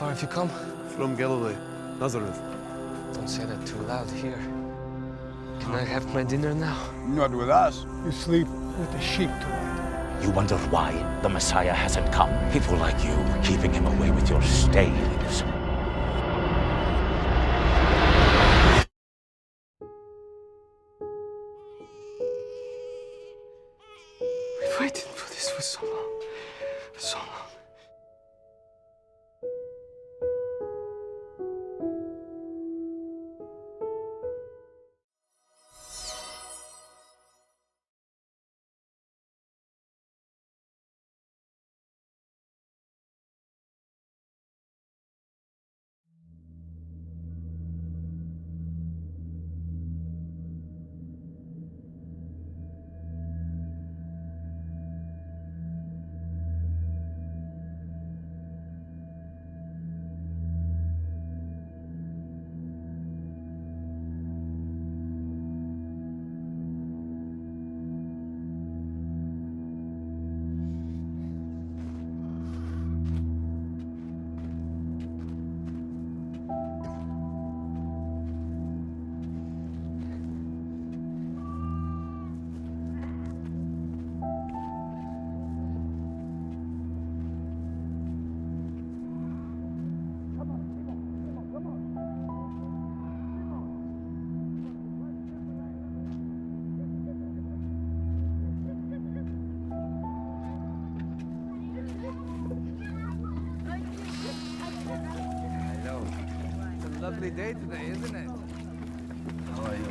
far have you come? From Galilee, Nazareth. Don't say that too loud here. Can I have my dinner now? Not with us. You sleep with the sheep tonight. You wonder why the Messiah hasn't come? People like you keeping him away with your staves. We've waited for this for so long. So long. Lovely day today, isn't it? How are you?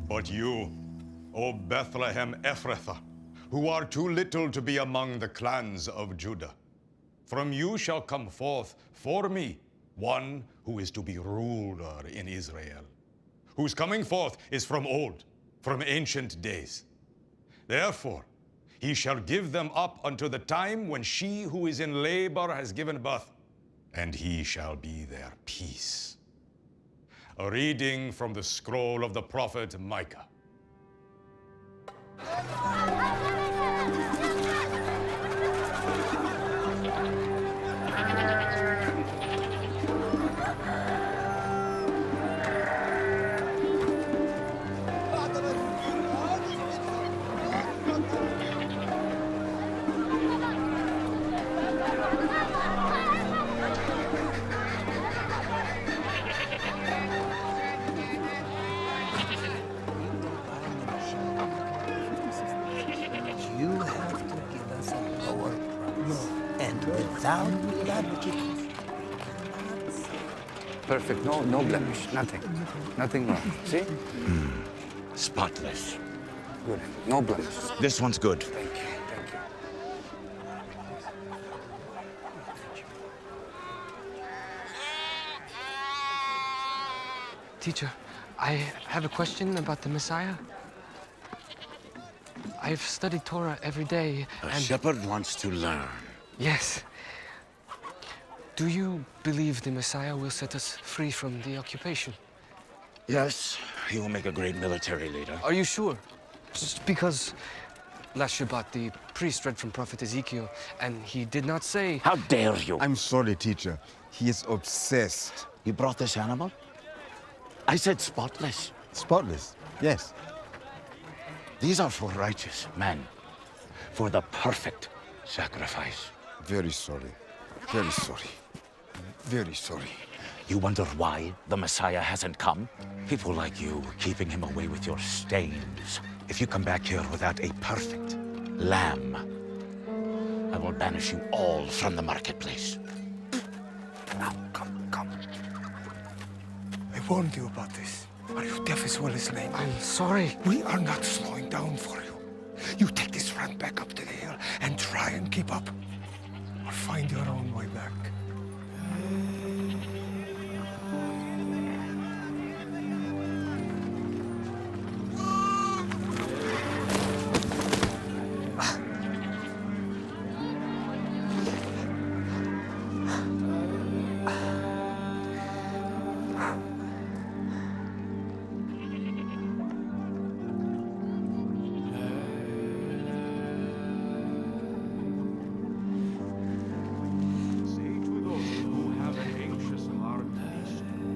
But you, O Bethlehem Ephrathah, who are too little to be among the clans of Judah, from you shall come forth for me one who is to be ruler in Israel, whose coming forth is from old, from ancient days. Therefore, he shall give them up unto the time when she who is in labor has given birth, and he shall be their peace. A reading from the scroll of the prophet Micah. You have to give us a lower price. And without that, Perfect. No blemish. Nothing wrong. See? Spotless. Good. No blemish. This one's good. Thank you. Teacher, I have a question about the Messiah. I've studied Torah every day, A shepherd wants to learn. Yes. Do you believe the Messiah will set us free from the occupation? Yes, he will make a great military leader. Are you sure? Just because last Shabbat the priest read from Prophet Ezekiel, and he did not say... How dare you? I'm sorry, teacher. He is obsessed. You brought this animal? I said spotless. Spotless, yes. These are for righteous men, for the perfect sacrifice. Very sorry. Very sorry. Very sorry. You wonder why the Messiah hasn't come? People like you keeping him away with your stains. If you come back here without a perfect lamb, I will banish you all from the marketplace. Now, come. I warned you about this. Are you deaf as well as lame? I'm sorry. We are not slowing down for you. You take this run back up to the hill and try and keep up. Or find your own way back. Say to those who have an anxious heart, be strong.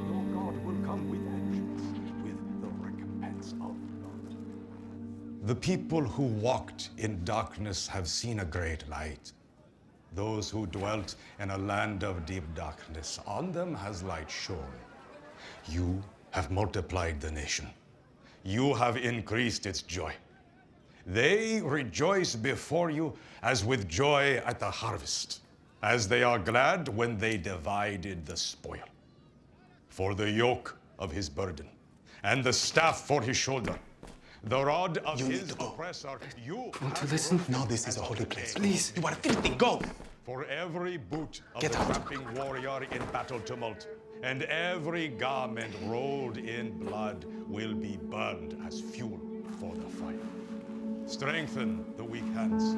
Your God will come with vengeance, with the recompense of God. The people who walked in darkness have seen a great light. Those who dwelt in a land of deep darkness, on them has light shone. You have multiplied the nation. You have increased its joy. They rejoice before you as with joy at the harvest, as they are glad when they divided the spoil. For the yoke of his burden, and the staff for his shoulder, the rod of his oppressor, you Want to listen? No, this is a holy place. Please. You are filthy. Go. For every boot of Get the out. tramping warrior in battle tumult, and every garment rolled in blood will be burned as fuel for the fire. Strengthen the weak hands.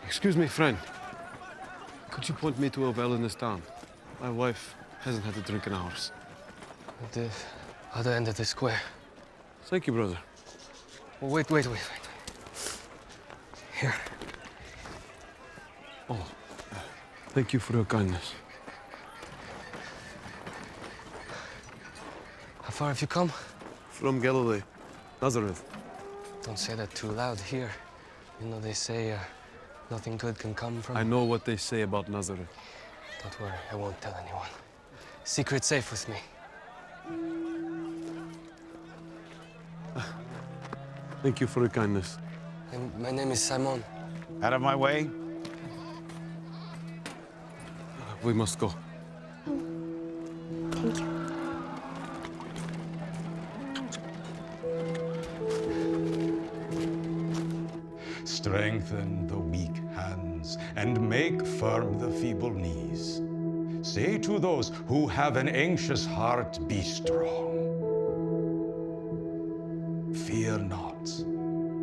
Excuse me, friend. Could you point me to a well in this town? My wife hasn't had a drink in hours. At the other end of the square. Thank you, brother. Oh, wait. Here. Oh, thank you for your kindness. How far have you come? From Galilee, Nazareth. Don't say that too loud here. You know they say nothing good can come from... I know what they say about Nazareth. Don't worry, I won't tell anyone. Secret safe with me. Thank you for your kindness. My name is Simon. Out of my way. We must go. Thank you. Strengthen the weak hands and make firm the feeble knees. Say to those who have an anxious heart, be strong. Fear not.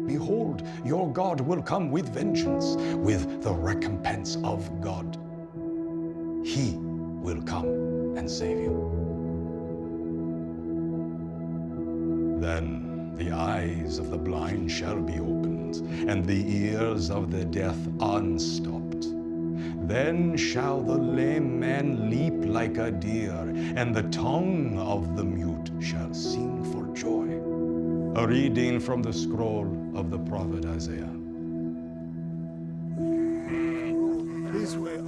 Behold, your God will come with vengeance, with the recompense of God. He will come and save you. Then the eyes of the blind shall be opened, and the ears of the deaf unstopped. Then shall the lame man leap like a deer, and the tongue of the mute shall sing for joy. A reading from the scroll of the prophet Isaiah. This way.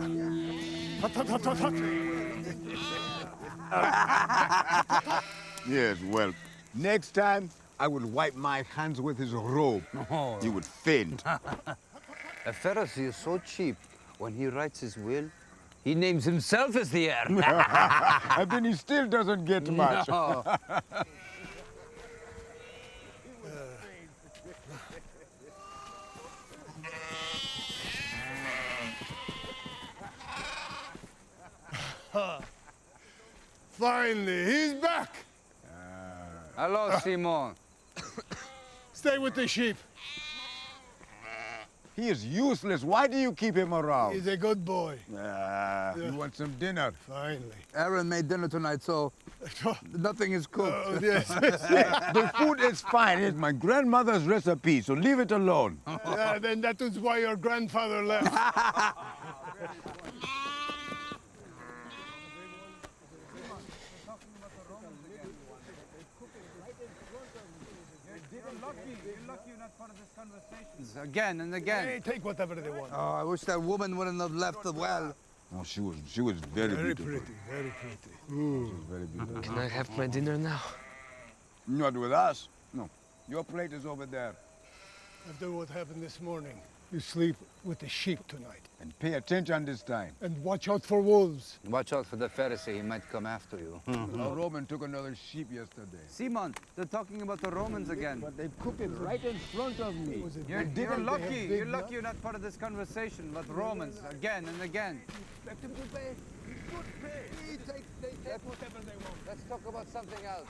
Yes, well, next time I will wipe my hands with his robe. You would faint. A Pharisee is so cheap. When he writes his will, he names himself as the heir. And then he still doesn't get much. No. Finally, he's back. Hello, Simon. Stay with the sheep. He is useless. Why do you keep him around? He's a good boy. You want some dinner? Finally. Aaron made dinner tonight, so nothing is cooked. Oh, yes. The food is fine. It's my grandmother's recipe, so leave it alone. Yeah, then that is why your grandfather left. Again and again. Hey, take whatever they want. Oh, I wish that woman wouldn't have left the well. Oh, she was very, Very beautiful. pretty, very pretty. She was very beautiful. Can I have my dinner now? Not with us. No. Your plate is over there. After what happened this morning, you sleep with the sheep tonight. And pay attention this time. And watch out for wolves. Watch out for the Pharisee, he might come after you. A Roman took another sheep yesterday. Simon, they're talking about the Romans again. But they cooked it right in front of me. Was it You're big deal? They lucky. have You're big lucky you're not part of this conversation about Romans again and again. Expect him to pay. Good pay. They take whatever they want. Let's talk about something else.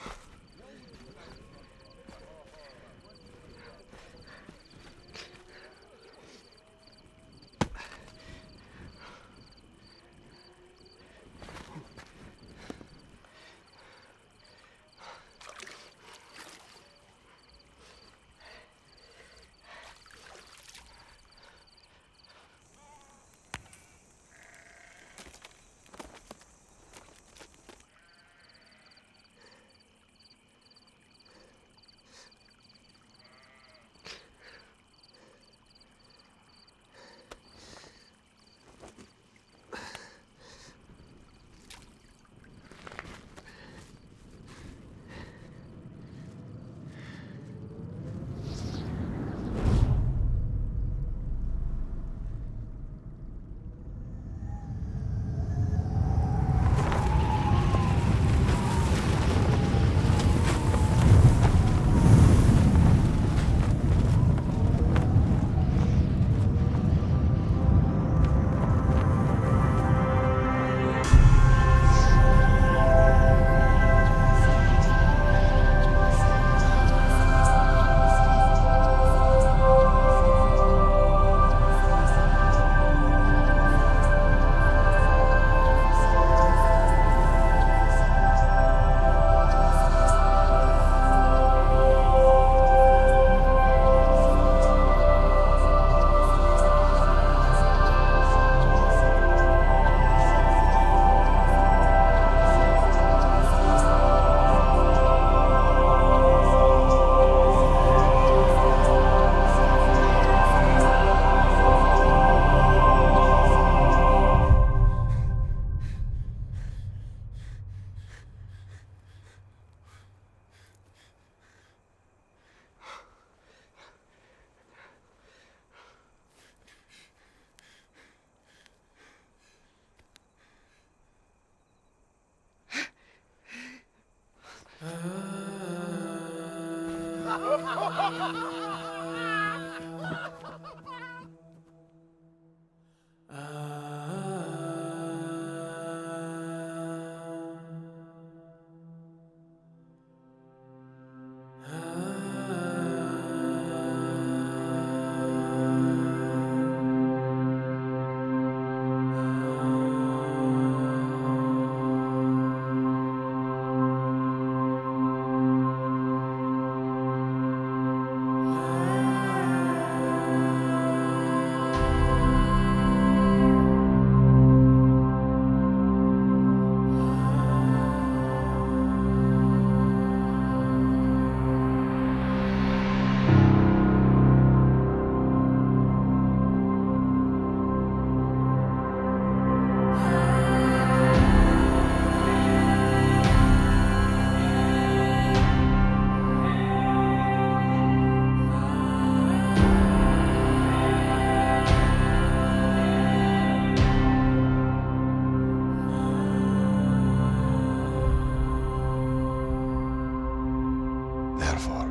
Therefore,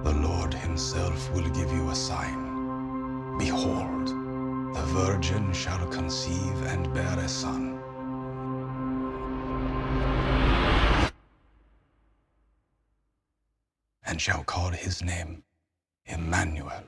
the Lord himself will give you a sign. Behold, the virgin shall conceive and bear a son, and shall call his name Emmanuel.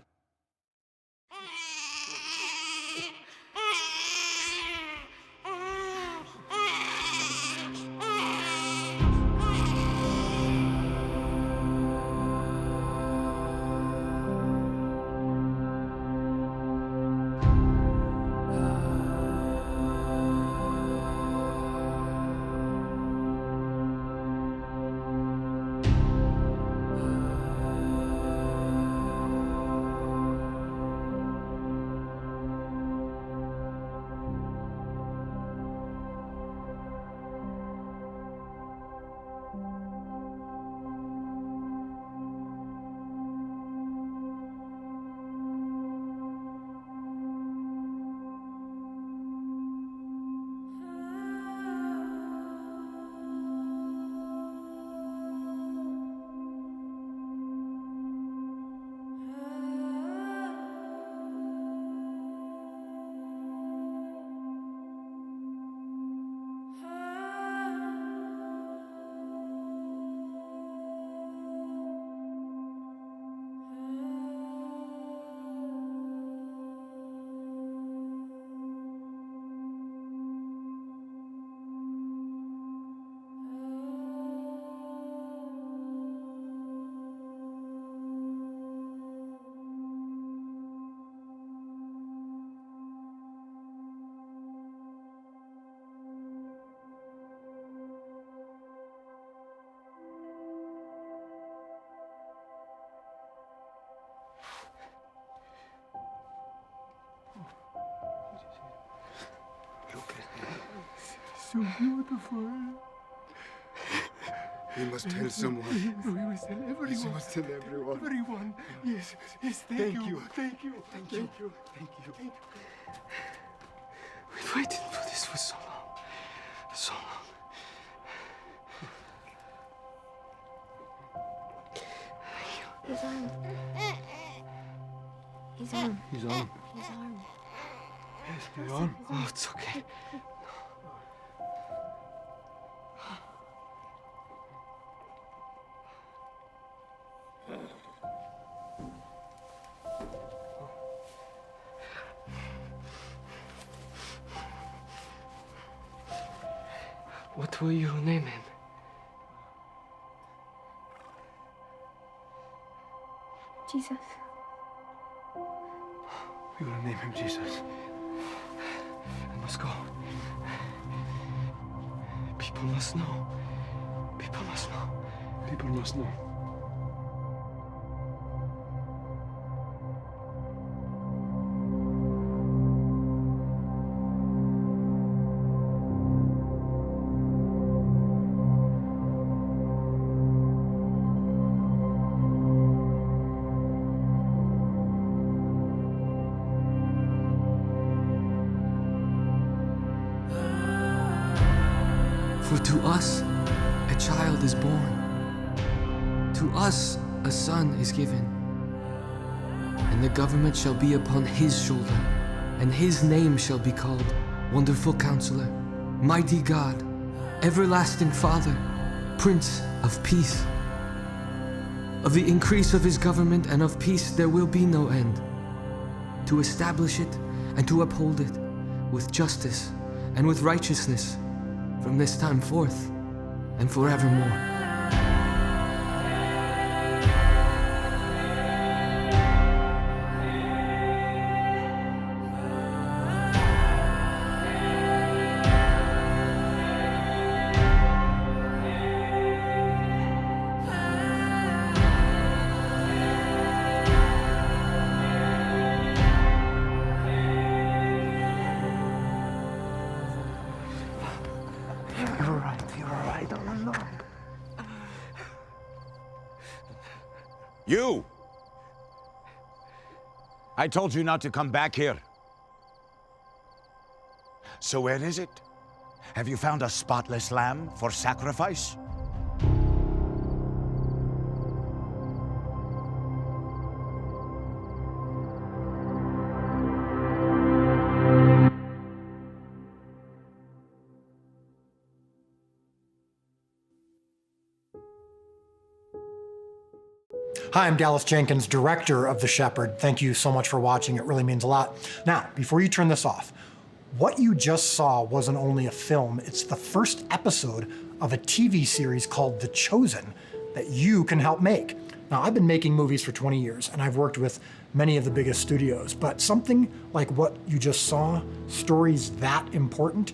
so beautiful. We must tell someone. We must tell everyone. Yes, we must tell everyone. Everyone. Yes, yes, thank you. Thank you. Thank you. Thank you. We've waited for this for so long. So long. His arm. His arm. He's on. His arm. Yes, he's on. Oh, it's okay. What will you name him? Jesus. We will name him Jesus. I must go. People must know. People must know. People must know. For to us a child is born, to us a son is given, and the government shall be upon his shoulder, and his name shall be called Wonderful Counselor, Mighty God, Everlasting Father, Prince of Peace. Of the increase of his government and of peace there will be no end, to establish it and to uphold it with justice and with righteousness from this time forth and forevermore. You! I told you not to come back here. So where is it? Have you found a spotless lamb for sacrifice? Hi, I'm Dallas Jenkins, director of The Shepherd. Thank you so much for watching. It really means a lot. Now, before you turn this off, what you just saw wasn't only a film, it's the first episode of a TV series called The Chosen that you can help make. Now, I've been making movies for 20 years, and I've worked with many of the biggest studios, but something like what you just saw, stories that important,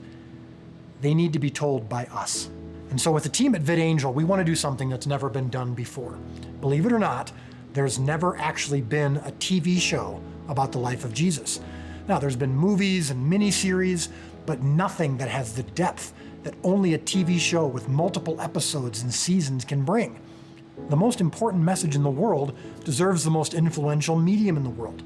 they need to be told by us. And so with the team at VidAngel, we want to do something that's never been done before. Believe it or not, there's never actually been a TV show about the life of Jesus. Now, there's been movies and miniseries, but nothing that has the depth that only a TV show with multiple episodes and seasons can bring. The most important message in the world deserves the most influential medium in the world.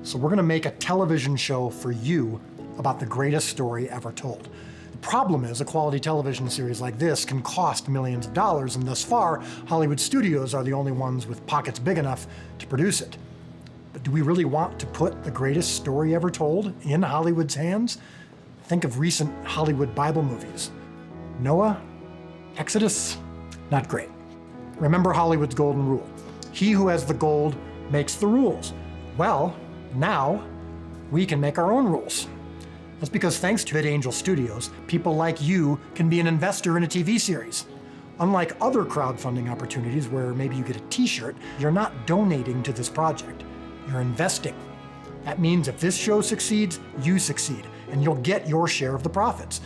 So we're gonna make a television show for you about the greatest story ever told. The problem is a quality television series like this can cost millions of dollars, and thus far, Hollywood studios are the only ones with pockets big enough to produce it. But do we really want to put the greatest story ever told in Hollywood's hands? Think of recent Hollywood Bible movies. Noah, Exodus, not great. Remember Hollywood's golden rule. He who has the gold makes the rules. Well, now we can make our own rules. That's because thanks to VidAngel Studios, people like you can be an investor in a TV series. Unlike other crowdfunding opportunities where maybe you get a t-shirt, you're not donating to this project, you're investing. That means if this show succeeds, you succeed, and you'll get your share of the profits.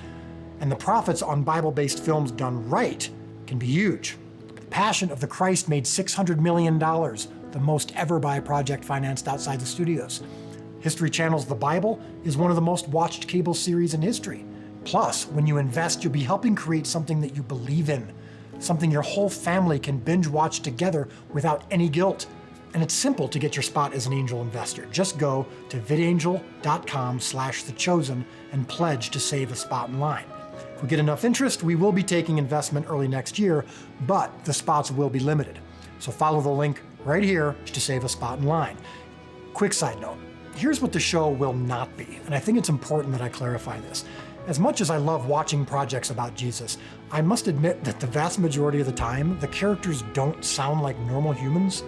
And the profits on Bible-based films done right can be huge. The Passion of the Christ made $600 million, the most ever by a project financed outside the studios. History Channel's The Bible is one of the most watched cable series in history. Plus, when you invest, you'll be helping create something that you believe in, something your whole family can binge watch together without any guilt. And it's simple to get your spot as an angel investor. Just go to vidangel.com/thechosen and pledge to save a spot in line. If we get enough interest, we will be taking investment early next year, but the spots will be limited. So follow the link right here to save a spot in line. Quick side note, here's what the show will not be, and I think it's important that I clarify this. As much as I love watching projects about Jesus, I must admit that the vast majority of the time, the characters don't sound like normal humans.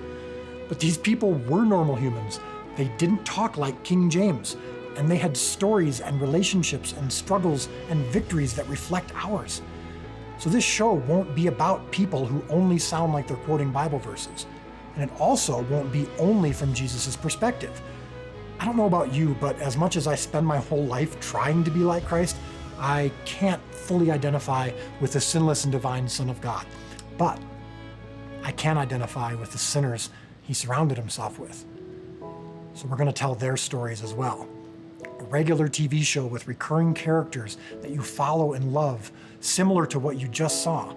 But these people were normal humans. They didn't talk like King James, and they had stories and relationships and struggles and victories that reflect ours. So this show won't be about people who only sound like they're quoting Bible verses. And it also won't be only from Jesus' perspective. I don't know about you, but as much as I spend my whole life trying to be like Christ, I can't fully identify with the sinless and divine Son of God. But I can identify with the sinners he surrounded himself with. So we're going to tell their stories as well. A regular TV show with recurring characters that you follow and love, similar to what you just saw.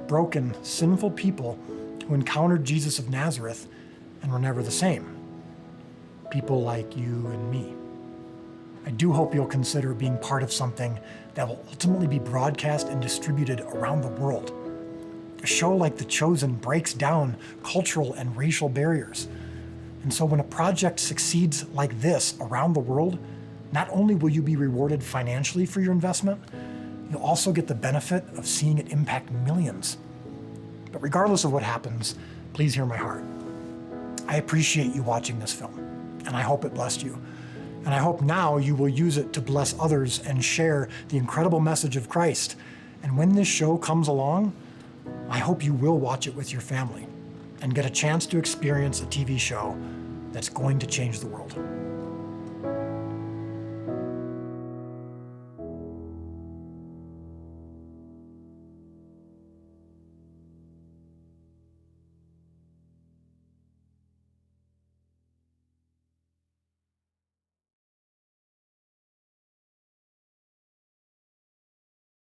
Broken, sinful people who encountered Jesus of Nazareth and were never the same. People like you and me. I do hope you'll consider being part of something that will ultimately be broadcast and distributed around the world. A show like The Chosen breaks down cultural and racial barriers. And so when a project succeeds like this around the world, not only will you be rewarded financially for your investment, you'll also get the benefit of seeing it impact millions. But regardless of what happens, please hear my heart. I appreciate you watching this film, and I hope it blessed you. And I hope now you will use it to bless others and share the incredible message of Christ. And when this show comes along, I hope you will watch it with your family and get a chance to experience a TV show that's going to change the world.